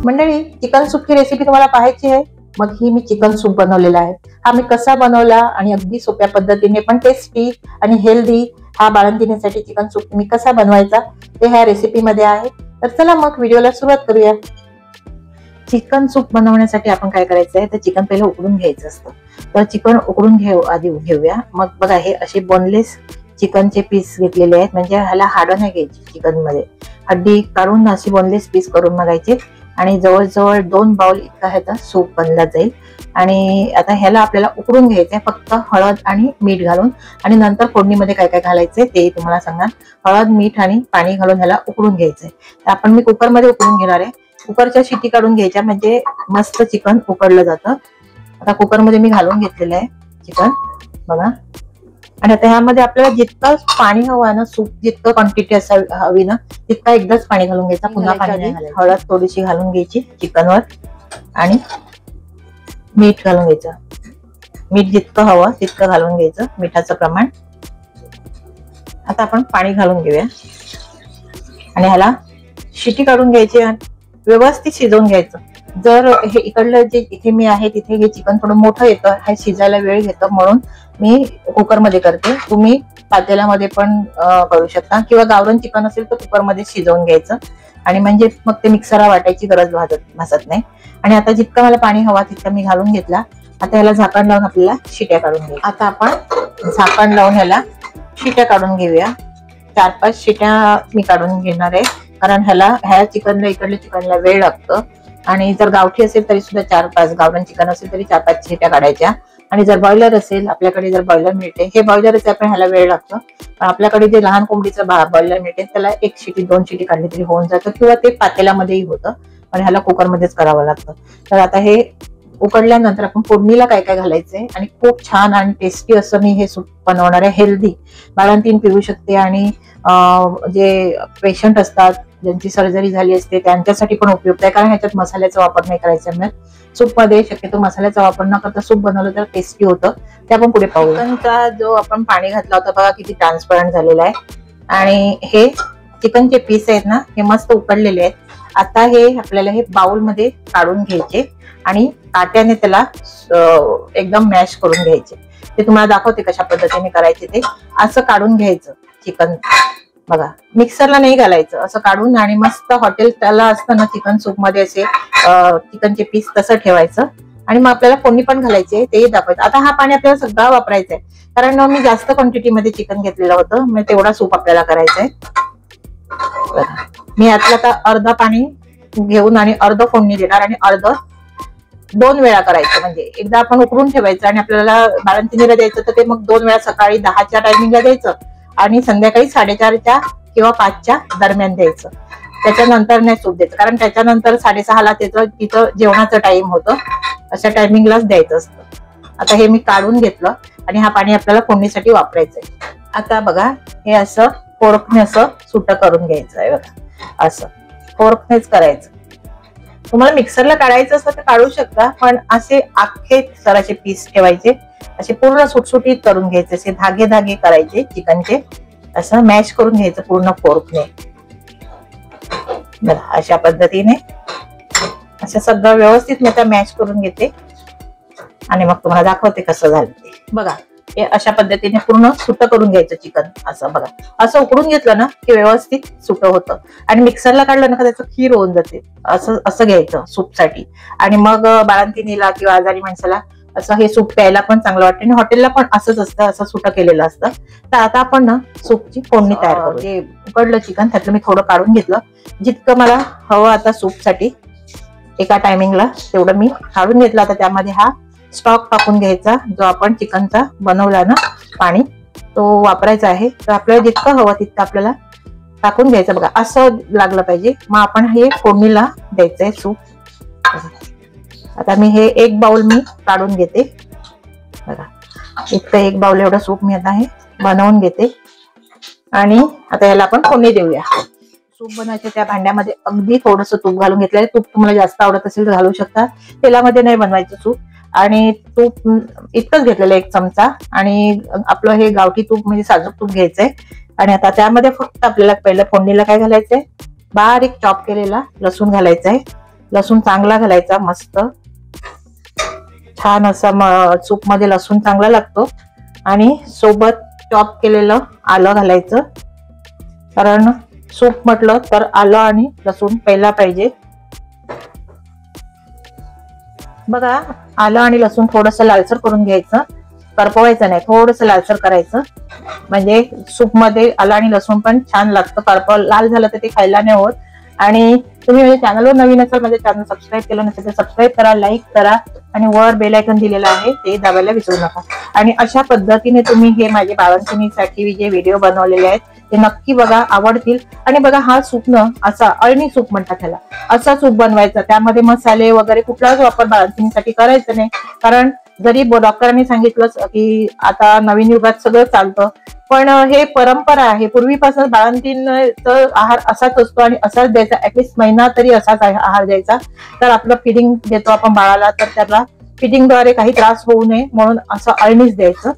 मंडळी, chicken सूपची recipe तुम्हाला पाहायची आहे, मग ही मी चिकन सूप बनवलेला आहे. हा मी कसा बनवला आणि अगदी सोप्या पद्धतीने पण टेस्टी आणि हेल्दी हा बाळंतिणीसाठी चिकन सूप मी कसा बनवायचा ते ह्या रेसिपी मध्ये आहे. तर चला मग व्हिडिओला सुरुवात करूया. चिकन सूप बनवण्यासाठी आपण काय करायचं आहे, तर चिकन पहिलं उकडून घ्यायचं असतं. तर चिकन उकडून घेऊया. मग बघा, हे असे बोनलेस चिकनचे पीस घेतलेले आहेत, म्हणजे ह्याला हाड नाही घ्यायची. चिकन मध्ये हड्डी काढून अशी बोनलेस पीस करून बघायचे आणि जवळजवळ 2 बाउल इतका ह्याचा सूप बनला जाईल. आणि आता ह्याला आपल्याला उकडून घ्यायचंय फक्त हळद आणि मीठ घालून. आणि नंतर फोडणीमध्ये काय काय घालायचंय ते तुम्हाला सांगणार. हळद, मीठ आणि पाणी घालून ह्याला उकडून घ्यायचंय. तर आपण मी कुकरमध्ये उकडून घेणार आहे. कुकरच्या शिटी काढून घ्यायच्या, म्हणजे मस्त चिकन उकडलं जातं. आता कुकरमध्ये मी घालून घेतलेलं आहे चिकन बघा. आणि आता ह्यामध्ये आपल्याला जितकं पाणी हवं ना, सूप जितकं क्वांटिटी हवी ना तितका एकदाच पाणी घालून घ्यायचं. पुन्हा पाणी नाही घालायचं. हळद थोडीशी घालून घ्यायची चिकनवर आणि मीठ घालून घ्यायचं. मीठ जितकं हवं तितकं घालून घ्यायचं, मिठाचं प्रमाण. आता आपण पाणी घालून घेऊया आणि ह्याला शिटी काढून घ्यायची आणि व्यवस्थित शिजवून घ्यायचं. जर हे इकडलं जे इथे मी आहे तिथे हे चिकन थोडं मोठं येतं, हे शिजायला वेळ घेतं, म्हणून मी कुकरमध्ये करते. तुम्ही पातेल्यामध्ये पण करू शकता, किंवा गावरान चिकन असेल तर कुकरमध्ये शिजवून घ्यायचं. आणि म्हणजे मग ते मिक्सरला वाटायची गरज भासत नाही. आणि आता जितकं मला पाणी हवा तितकं मी घालून घेतला. आता ह्याला झाकण लावून आपल्याला शिट्या काढून घेऊ. आता आपण झाकण लावून ह्याला शिट्या काढून घेऊया. 4-5 शिट्या मी काढून घेणार आहे, कारण ह्या चिकनला इकडल्या चिकनला वेळ लागतं. आणि जर गावठी असेल तरी सुद्धा 4-5, गावरान चिकन असेल तरी 4-5 शिट्या काढायच्या. आणि जर बॉयलर असेल, आपल्याकडे जर बॉयलर मिळते, हे बॉयलरच आपण ह्याला वेळ लागतो. पण आपल्याकडे जे लहान कोंबडीचं बॉयलर मिळते त्याला 1 शिटी 2 शिटी काढली तरी होऊन जातं, किंवा ते पातेल्यामध्येही होतं. पण ह्याला कुकरमध्येच करावं लागतं. तर आता हे उकडल्यानंतर आपण फोडणीला काय काय घालायचंय, आणि खूप छान आणि टेस्टी असं मी हे सूप बनवणार आहे. हेल्दी बाळंतीण पिऊ शकते, आणि जे पेशंट असतात ज्यांची सर्जरी झाली असते त्यांच्यासाठी पण उपयुक्त आहे, कारण ह्याच्यात मसाल्याचा वापर नाही करायचा. सूप मध्ये शक्यतो मसाल्याचा वापर न करता सूप बनवलं तर टेस्टी होतं. ते आपण पुढे पाहू. चिकनचा जो आपण पाणी घातला होता बघा, किती ट्रान्सपरंट झालेला आहे. आणि हे चिकनचे पीस आहेत ना, हे मस्त उकडलेले आहेत. आता हे आपल्याला हे बाउल मध्ये काढून घ्यायचे आणि काट्याने त्याला एकदम मॅश करून घ्यायचे. ते तुम्हाला दाखवते कशा पद्धतीने करायचे. ते असं काढून घ्यायचं चिकन बघा, मिक्सरला नाही घालायचं. असं काढून आणि मस्त हॉटेल त्याला असतं ना चिकन सूप मध्ये असे चिकनचे पीस तसं ठेवायचं. आणि मग आपल्याला फोडणी पण घालायचे ते दाखवायचं. आता हा पाणी आपल्याला सगळं वापरायचं आहे, कारण मी जास्त क्वांटिटी मध्ये चिकन घेतलेलं होतं, मग तेवढा सूप आपल्याला करायचा आहे. मी यातलं आता अर्धा पाणी घेऊन आणि अर्ध फोडणी देणार, आणि अर्ध 2 वेळा करायचं. म्हणजे एकदा आपण उकडून ठेवायचं आणि आपल्याला बाळंतिणीला द्यायचं तर ते मग 2 वेळा, सकाळी 10च्या टायमिंगला द्यायचं आणि संध्याकाळी 4:30च्या किंवा 5च्या दरम्यान द्यायचं. त्याच्यानंतर नाही सूप द्यायचं, कारण त्याच्यानंतर 6:30ला तिथं जेवणाचं टाइम होतं. अशा टायमिंगलाच द्यायचं असतं. आता हे मी काढून घेतलं आणि हा पाणी आपल्याला फोडणीसाठी वापरायचंय. आता बघा, हे असं फोर्कने असं सुटं करून घ्यायचं आहे बघा. असं फोर्कनेच करायचं. तुम्हाला मिक्सरला काढायचं असतं तर काढू शकता, पण असे अख्खे सराचे पीस ठेवायचे, असे पूर्ण सुटसुटीत करून घ्यायचे. असे धागे धागे करायचे चिकनचे, असं मॅश करून घ्यायचं पूर्ण फोर्कने. अशा पद्धतीने असं सगळं व्यवस्थित मी आता मॅश करून घेते आणि मग तुम्हाला दाखवते कसं झालं ते. बघा, हे अशा पद्धतीने पूर्ण सुटं करून घ्यायचं चिकन. असं बघा, असं उकडून घेतलं ना की व्यवस्थित सुटं होतं. आणि मिक्सरला काढलं ना का त्याचं खीर होऊन जाते. असं घ्यायचं सूपसाठी. आणि मग बाळंतिणीला किंवा आजारी माणसाला असं हे सूप प्यायला पण चांगलं वाटतं. आणि हॉटेलला पण असंच असतं, असं सुटं केलेलं असतं. तर आता आपण ना सूपची फोडणी तयार करू. जे उकडलं चिकन त्यातलं मी थोडं काढून घेतलं, जितकं मला हवं आता सूपसाठी एका टायमिंगला तेवढं मी काढून घेतलं. आता त्यामध्ये हा स्टॉक टाकून घ्यायचा, जो आपण चिकनचा बनवला ना पाणी, तो वापरायचा आहे. तर आपल्याला जितकं हवं तितकं आपल्याला टाकून घ्यायचं बघा. असं लागलं पाहिजे. मग आपण हे फोडणीला द्यायचंय सूप. आता मी हे 1 बाउल मी काढून घेते बघा. इतकं 1 बाउल एवढं सूप मी आता हे बनवून घेते. आणि आता याला आपण फोडणी देऊया. सूप बनवायचे त्या भांड्यामध्ये अगदी थोडंसं तूप घालून घेतलंय. तूप तुम्हाला जास्त आवडत असेल तर घालू शकता. तेलामध्ये नाही बनवायचं सूप. आणि तूप इतकंच घेतलेलं 1 चमचा. आणि आपलं हे गावठी तूप म्हणजे साजूक तूप घ्यायचंय. आणि आता त्यामध्ये फक्त आपल्याला पहिलं फोडणीला काय घालायचंय, बारीक चॉप केलेला लसूण घालायचा आहे. लसूण चांगला घालायचा, मस्त छान असा सूप मध्ये लसूण चांगला लागतो. आणि सोबत चॉप केलेलं आलं घालायचं, कारण सूप म्हटलं तर आलं आणि लसूण पहिला पाहिजे. बघा, आलं आणि लसूण थोडंसं लालसर करून घ्यायचं, करपवायचं नाही, थोडंसं लालसर करायचं, म्हणजे सूप मध्ये आलं आणि लसूण पण छान लागतं. लाल झालं तर ते खायला नाही होत. आणि तुम्ही माझ्या चॅनलवर नवीन असाल, माझ्या चॅनल सबस्क्राईब केलं नसेल तर सबस्क्राईब करा, लाईक करा आणि वर बेल आयकॉन दिलेला आहे ते दाबायला विसरू नका. आणि अशा पद्धतीने तुम्ही हे माझे बाळंतिणीसाठी जे व्हिडिओ बनवलेले आहेत ते नक्की बघा, आवडतील. आणि बघा, हा सूप न असा अळणी सूप म्हणतात त्याला, असा सूप बनवायचा. त्यामध्ये मसाले वगैरे कुठलाच वापर बाळंतिणीसाठी करायचं नाही, कारण जरी डॉक्टरांनी सांगितलं की आता नवीन युगात सगळं चालतं, पण हे परंपरा आहे. पूर्वीपासून बाळंतीणचा आहार असाच असतो आणि असाच द्यायचा, ऍटलिस्ट महिना तरी असाच आहार द्यायचा. तर आपलं फिडिंग देतो आपण बाळाला, तर त्याला फिडिंगद्वारे काही त्रास होऊ नये म्हणून असं अळणीच द्यायचं.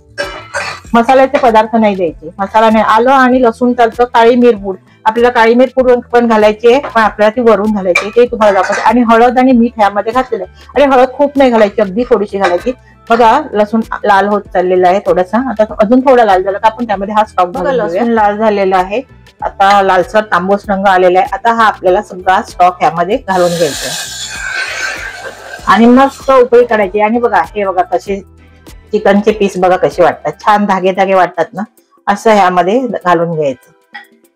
मसाल्याचे पदार्थ नाही द्यायचे, मसाला नाही. आलं आणि लसूण चालतं. काळी मिरपूड, आपल्याला काळी मिरपूड पण घालायची आहे, पण आपल्याला ती वरून घालायची, ते तुम्हाला दाखवते. आणि हळद आणि मीठ ह्यामध्ये घातलेलं आहे. आणि हळद खूप नाही घालायची, अगदी थोडीशी घालायची. बघा, लसूण लाल होत चाललेला आहे थोडासा, आता अजून थोडा लाल झाला का आपण त्यामध्ये हा स्टॉक घालून घेऊया. लसूण लाल झालेला आहे, आता लालसर तांबूस रंग आलेला आहे. आता हा आपल्याला सगळा स्टॉक ह्यामध्ये घालून घ्यायचा आणि मस्त उकळी काढायची. आणि बघा, हे बघा कसे चिकनचे पीस बघा कसे वाटतात, छान धागे धागे वाटतात ना, असं ह्यामध्ये घालून घ्यायचं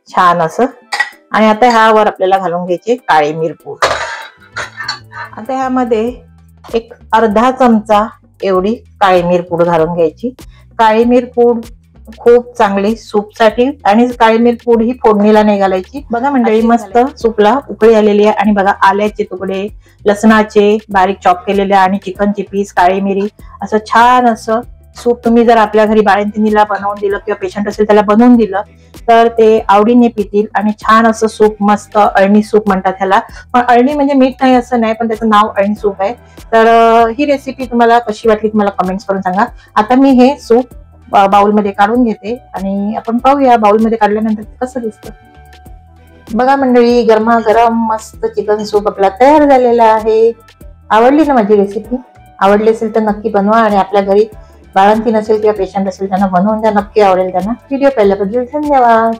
छान असं. आणि आता ह्यावर आपल्याला घालून घ्यायची काळी मिरपूड. आता ह्यामध्ये एक अर्धा चमचा एवढी काळी मिरपूड घालून घ्यायची. काळी मिरपूड खूप चांगली सूपसाठी, आणि काळी मिरपूड ही फोडणीला नाही घालायची. बघा मंडळी, मस्त सूपला उकळी आलेली आहे. आणि बघा, आल्याचे तुकडे, लसणाचे बारीक चॉप केलेले आणि चिकनची पीस, काळी मिरी, असं छान असं सूप तुम्ही जर आपल्या घरी बाळंतिणीला बनवून दिलं किंवा पेशंट असेल त्याला बनवून दिलं तर ते आवडीने पितील. आणि छान असं सूप, मस्त अळणी सूप म्हणतात ह्याला. पण अळणी म्हणजे मीठ नाही असं नाही, पण त्याचं नाव अळणी सूप आहे. तर ही रेसिपी तुम्हाला कशी वाटली तुम्हाला कमेंट्स करून सांगा. आता मी हे सूप बाउलमध्ये काढून घेते आणि आपण पाहूया बाउलमध्ये काढल्यानंतर कसं दिसतं. बघा मंडळी, गरमागरम मस्त चिकन सूप आपला तयार झालेला आहे. आवडली ना माझी रेसिपी? आवडली असेल तर नक्की बनवा आणि आपल्या घरी बाळंतीण असेल किंवा पेशंट असेल त्यांना बनवून द्या, नक्की आवडेल त्यांना. व्हिडिओ पाहिल्याबद्दल धन्यवाद.